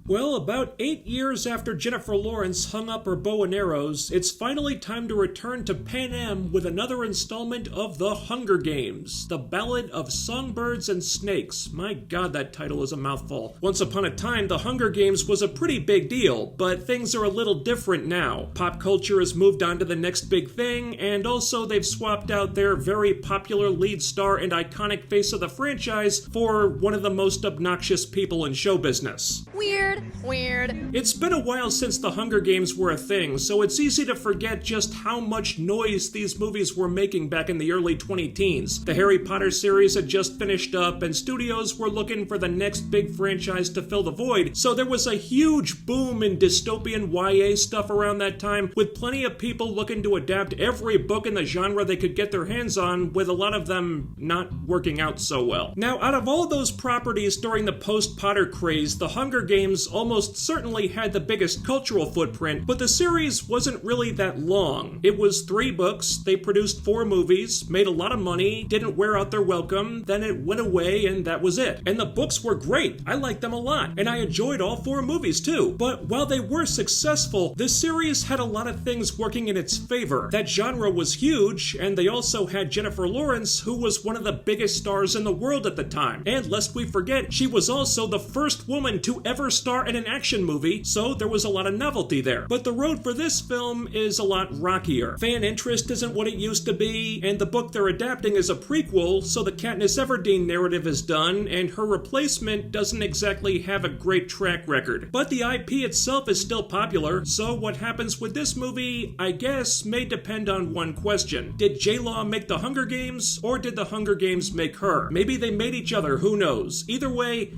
Well, about 8 years after Jennifer Lawrence hung up her bow and arrows, it's finally time to return to Pan Am with another installment of The Hunger Games, the Ballad of Songbirds and Snakes. My god, that title is a mouthful. Once upon a time, The Hunger Games was a pretty big deal, but things are a little different now. Pop culture has moved on to the next big thing, and also they've swapped out their very popular lead star and iconic face of the franchise for one of the most obnoxious people in show business. Weird. It's been a while since The Hunger Games were a thing, so it's easy to forget just how much noise these movies were making back in the early 2010s. The Harry Potter series had just finished up, and studios were looking for the next big franchise to fill the void, so there was a huge boom in dystopian YA stuff around that time, with plenty of people looking to adapt every book in the genre they could get their hands on, with a lot of them not working out so well. Now, out of all those properties during the post-Potter craze, The Hunger Games almost certainly had the biggest cultural footprint, but the series wasn't really that long. It was 3 books, they produced 4 movies, made a lot of money, didn't wear out their welcome, then it went away and that was it. And the books were great, I liked them a lot, and I enjoyed all 4 movies too. But while they were successful, the series had a lot of things working in its favor. That genre was huge, and they also had Jennifer Lawrence, who was one of the biggest stars in the world at the time. And lest we forget, she was also the first woman to ever star in an action movie, so there was a lot of novelty there. But the road for this film is a lot rockier. Fan interest isn't what it used to be, and the book they're adapting is a prequel, so the Katniss Everdeen narrative is done, and her replacement doesn't exactly have a great track record. But the IP itself is still popular, so what happens with this movie, I guess, may depend on one question. Did J-Law make The Hunger Games, or did The Hunger Games make her? Maybe they made each other, who knows? Either way,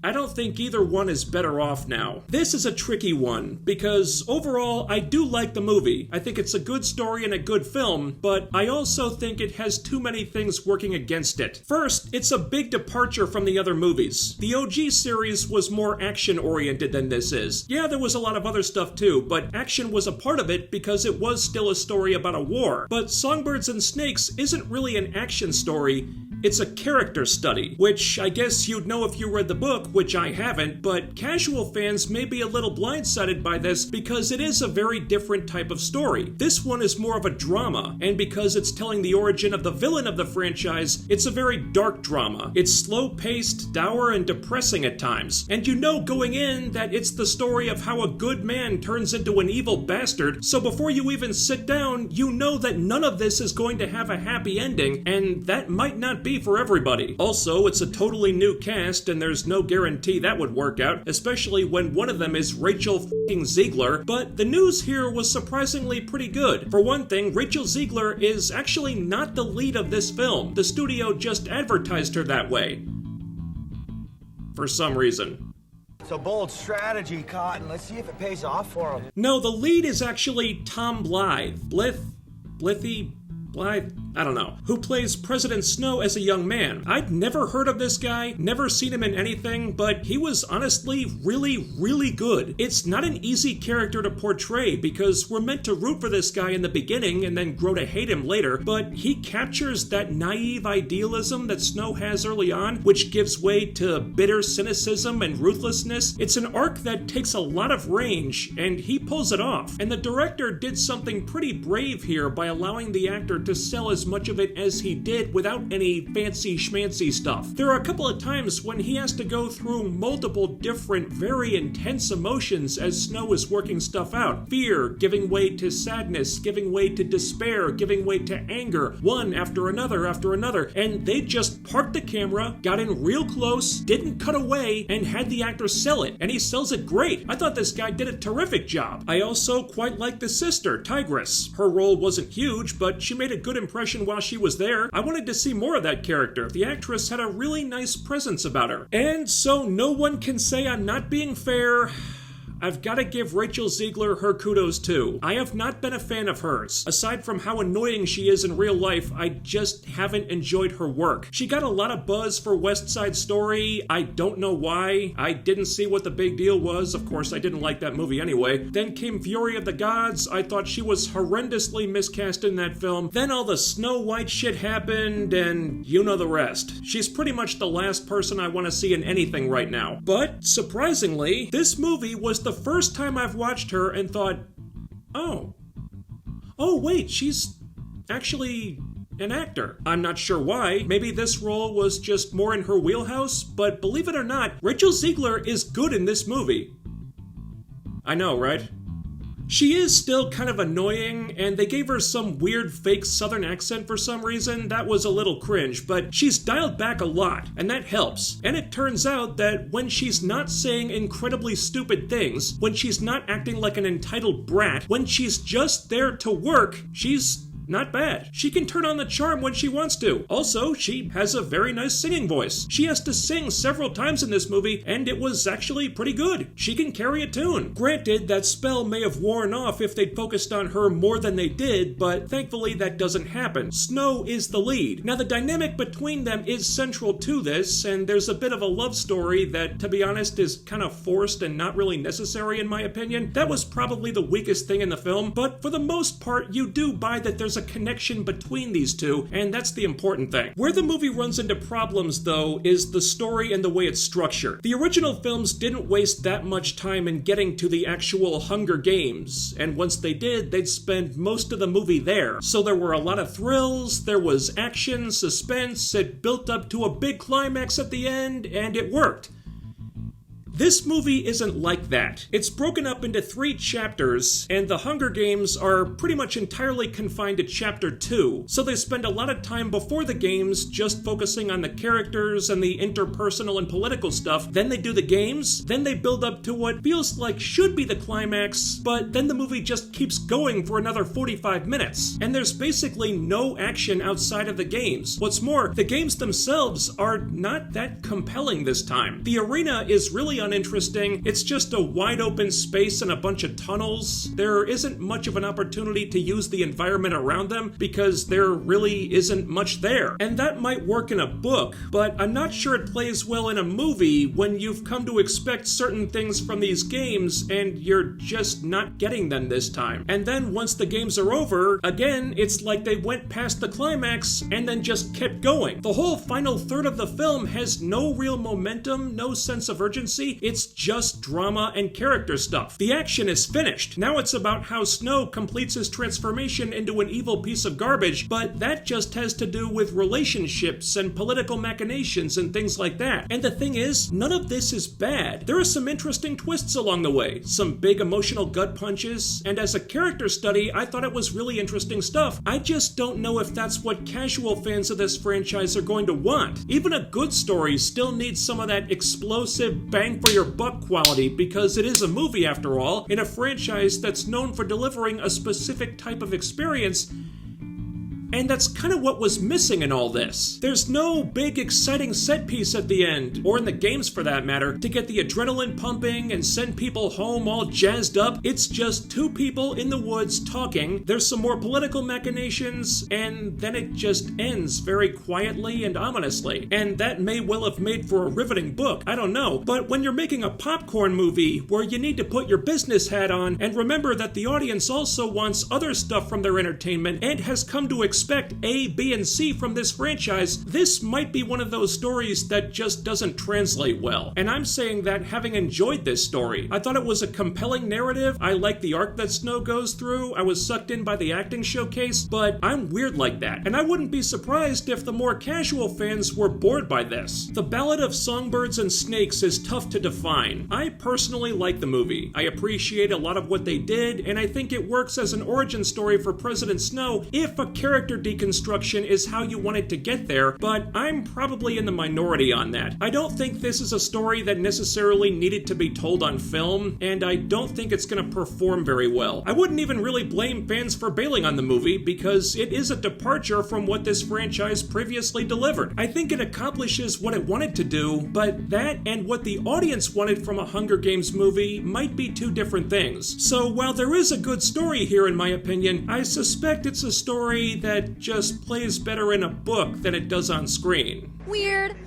I don't think either one is better off now. This is a tricky one, because overall, I do like the movie. I think it's a good story and a good film, but I also think it has too many things working against it. First, it's a big departure from the other movies. The OG series was more action-oriented than this is. Yeah, there was a lot of other stuff too, but action was a part of it because it was still a story about a war. But Songbirds and Snakes isn't really an action story. It's a character study, which I guess you'd know if you read the book, which I haven't, but casual fans may be a little blindsided by this because it is a very different type of story. This one is more of a drama, and because it's telling the origin of the villain of the franchise, it's a very dark drama. It's slow-paced, dour, and depressing at times, and you know going in that it's the story of how a good man turns into an evil bastard, so before you even sit down, you know that none of this is going to have a happy ending, and that might not be for everybody. Also, it's a totally new cast, and there's no guarantee that would work out, especially when one of them is Rachel Zegler, but the news here was surprisingly pretty good. For one thing, Rachel Zegler is actually not the lead of this film. The studio just advertised her that way. For some reason. It's a bold strategy, Cotton. Let's see if it pays off for him. No, the lead is actually Tom Blythe. Blythe? I don't know. Who plays President Snow as a young man. I'd never heard of this guy, never seen him in anything, but he was honestly really good. It's not an easy character to portray because we're meant to root for this guy in the beginning and then grow to hate him later, but he captures that naive idealism that Snow has early on, which gives way to bitter cynicism and ruthlessness. It's an arc that takes a lot of range, and he pulls it off. And the director did something pretty brave here by allowing the actor to sell as much of it as he did without any fancy schmancy stuff. There are a couple of times when he has to go through multiple different, very intense emotions as Snow is working stuff out. Fear, giving way to sadness, giving way to despair, giving way to anger, one after another, and they just parked the camera, got in real close, didn't cut away, and had the actor sell it, and he sells it great. I thought this guy did a terrific job. I also quite like the sister, Tigress. Her role wasn't huge, but she made a good impression while she was there. I wanted to see more of that character. The actress had a really nice presence about her. And so no one can say I'm not being fair. I've gotta give Rachel Zegler her kudos too. I have not been a fan of hers. Aside from how annoying she is in real life, I just haven't enjoyed her work. She got a lot of buzz for West Side Story. I don't know why. I didn't see what the big deal was. Of course, I didn't like that movie anyway. Then came Fury of the Gods. I thought she was horrendously miscast in that film. Then all the Snow White shit happened, and you know the rest. She's pretty much the last person I want to see in anything right now. But, surprisingly, this movie was the first time I've watched her and thought, oh wait, she's actually an actor. I'm not sure why. Maybe this role was just more in her wheelhouse, but believe it or not, Rachel Zegler is good in this movie. I know, right? She is still kind of annoying, and they gave her some weird fake southern accent for some reason. That was a little cringe, but she's dialed back a lot, and that helps. And it turns out that when she's not saying incredibly stupid things, when she's not acting like an entitled brat, when she's just there to work, she's not bad. She can turn on the charm when she wants to. Also, she has a very nice singing voice. She has to sing several times in this movie, and it was actually pretty good. She can carry a tune. Granted, that spell may have worn off if they'd focused on her more than they did, but thankfully that doesn't happen. Snow is the lead. Now, the dynamic between them is central to this, and there's a bit of a love story that, to be honest, is kind of forced and not really necessary in my opinion. That was probably the weakest thing in the film, but for the most part, you do buy that there's a connection between these two, and that's the important thing. Where the movie runs into problems, though, is the story and the way it's structured. The original films didn't waste that much time in getting to the actual Hunger Games, and once they did, they'd spend most of the movie there. So there were a lot of thrills, there was action, suspense, it built up to a big climax at the end, and it worked. This movie isn't like that. It's broken up into 3 chapters, and the Hunger Games are pretty much entirely confined to Chapter 2, so they spend a lot of time before the games just focusing on the characters and the interpersonal and political stuff. Then they do the games, then they build up to what feels like should be the climax, but then the movie just keeps going for another 45 minutes, and there's basically no action outside of the games. What's more, the games themselves are not that compelling this time. The arena is really uninteresting. It's just a wide open space and a bunch of tunnels. There isn't much of an opportunity to use the environment around them because there really isn't much there. And that might work in a book, but I'm not sure it plays well in a movie when you've come to expect certain things from these games and you're just not getting them this time. And then once the games are over, again, it's like they went past the climax and then just kept going. The whole final third of the film has no real momentum, no sense of urgency. It's just drama and character stuff. The action is finished. Now it's about how Snow completes his transformation into an evil piece of garbage, but that just has to do with relationships and political machinations and things like that. And the thing is, none of this is bad. There are some interesting twists along the way, some big emotional gut punches, and as a character study, I thought it was really interesting stuff. I just don't know if that's what casual fans of this franchise are going to want. Even a good story still needs some of that explosive bang for your buck quality because it is a movie after all, in a franchise that's known for delivering a specific type of experience. And that's kind of what was missing in all this. There's no big exciting set piece at the end, or in the games for that matter, to get the adrenaline pumping and send people home all jazzed up. It's just 2 people in the woods talking, there's some more political machinations, and then it just ends very quietly and ominously. And that may well have made for a riveting book, I don't know. But when you're making a popcorn movie where you need to put your business hat on and remember that the audience also wants other stuff from their entertainment and has come to expect A, B, and C from this franchise, this might be one of those stories that just doesn't translate well. And I'm saying that having enjoyed this story. I thought it was a compelling narrative, I liked the arc that Snow goes through, I was sucked in by the acting showcase, but I'm weird like that. And I wouldn't be surprised if the more casual fans were bored by this. The Ballad of Songbirds and Snakes is tough to define. I personally like the movie. I appreciate a lot of what they did, and I think it works as an origin story for President Snow if a character character deconstruction is how you wanted to get there, but I'm probably in the minority on that. I don't think this is a story that necessarily needed to be told on film, and I don't think it's gonna perform very well. I wouldn't even really blame fans for bailing on the movie, because it is a departure from what this franchise previously delivered. I think it accomplishes what it wanted to do, but that and what the audience wanted from a Hunger Games movie might be two different things. So while there is a good story here in my opinion, I suspect it's a story that just plays better in a book than it does on screen. Weird.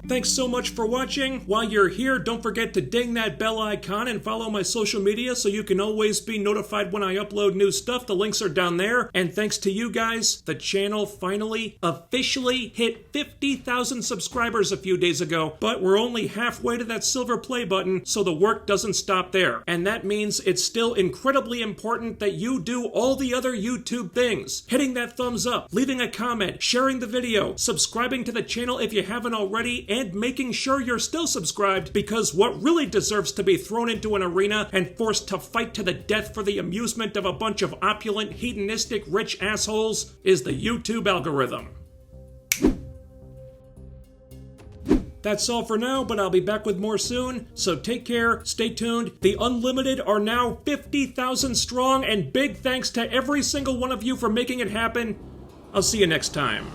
Thanks so much for watching. While you're here, don't forget to ding that bell icon and follow my social media so you can always be notified when I upload new stuff. The links are down there. And thanks to you guys, the channel finally officially hit 50,000 subscribers a few days ago, but we're only halfway to that silver play button, so the work doesn't stop there. And that means it's still incredibly important that you do all the other YouTube things. Hitting that thumbs up, leaving a comment, sharing the video, subscribing to the channel if you haven't already, and making sure you're still subscribed, because what really deserves to be thrown into an arena and forced to fight to the death for the amusement of a bunch of opulent, hedonistic, rich assholes is the YouTube algorithm. That's all for now, but I'll be back with more soon, so take care, stay tuned. The Unlimited are now 50,000 strong, and big thanks to every single one of you for making it happen. I'll see you next time.